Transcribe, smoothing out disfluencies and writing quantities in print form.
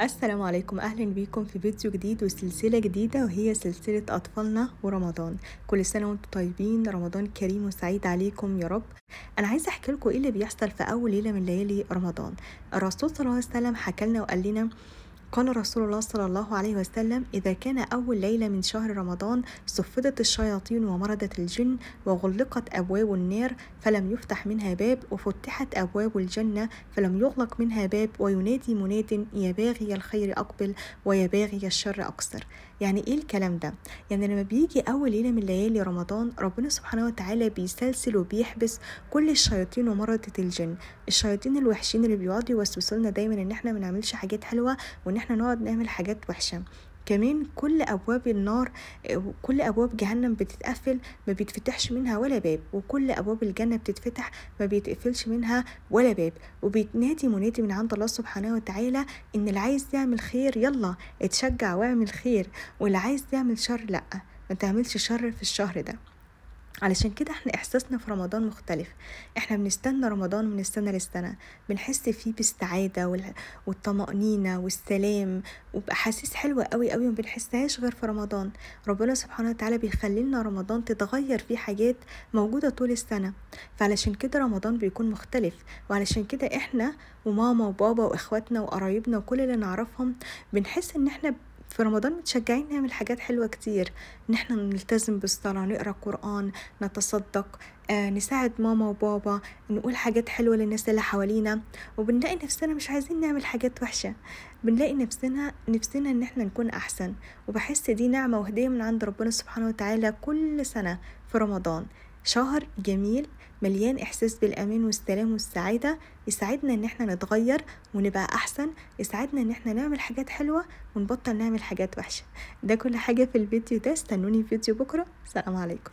السلام عليكم، أهلا بيكم في فيديو جديد وسلسلة جديدة، وهي سلسلة أطفالنا ورمضان. كل سنة وانتم طيبين، رمضان كريم وسعيد عليكم يا رب. أنا عايزة أحكي لكم إيه اللي بيحصل في أول ليلة من ليالي رمضان. الرسول صلى الله عليه وسلم حكى لنا وقال لنا: قال رسول الله صلى الله عليه وسلم: إذا كان أول ليلة من شهر رمضان صفدت الشياطين ومردت الجن وغلقت أبواب النار فلم يفتح منها باب، وفتحت أبواب الجنة فلم يغلق منها باب، وينادي مناد: يا باغي الخير أقبل ويا باغي الشر أقصر. يعني إيه الكلام ده؟ يعني لما بيجي أول ليلة من ليالي رمضان، ربنا سبحانه وتعالى بيسلسل وبيحبس كل الشياطين ومردة الجن، الشياطين الوحشين اللي بيقعدوا يوسوسوا لنا دايما إن احنا ما نعملش حاجات حلوة وإن احنا نقعد نعمل حاجات وحشة. كمان كل أبواب النار وكل أبواب جهنم بتتقفل، ما بيتفتحش منها ولا باب، وكل أبواب الجنة بتتفتح، ما بيتقفلش منها ولا باب. وبيتنادي منادي من عند الله سبحانه وتعالى إن اللي عايز يعمل خير يلا اتشجع واعمل خير، واللي عايز يعمل شر لأ، ما تعملش شر في الشهر ده. علشان كده احنا احساسنا في رمضان مختلف. احنا بنستنى رمضان من السنة للسنة، بنحس فيه بالسعادة والطمأنينة والسلام، وبأحاسيس حلوة قوي قوي ما بنحسهاش غير في رمضان. ربنا سبحانه وتعالى بيخلي لنا رمضان تتغير فيه حاجات موجودة طول السنة، فعلشان كده رمضان بيكون مختلف. وعلشان كده احنا وماما وبابا واخواتنا وقرايبنا وكل اللي نعرفهم بنحس ان احنا في رمضان متشجعين نعمل حاجات حلوة كتير، ان احنا نلتزم بالصلاة، نقرأ قرآن، نتصدق، نساعد ماما وبابا، نقول حاجات حلوة للناس اللي حوالينا. وبنلاقي نفسنا مش عايزين نعمل حاجات وحشة، بنلاقي نفسنا ان احنا نكون احسن. وبحس دي نعمة وهدية من عند ربنا سبحانه وتعالى كل سنة في رمضان، شهر جميل مليان إحساس بالأمان والسلام والسعادة، يساعدنا إن احنا نتغير ونبقى أحسن، يساعدنا إن احنا نعمل حاجات حلوة ونبطل نعمل حاجات وحشة. ده كل حاجة في الفيديو ده، استنوني في فيديو بكرة. سلام عليكم.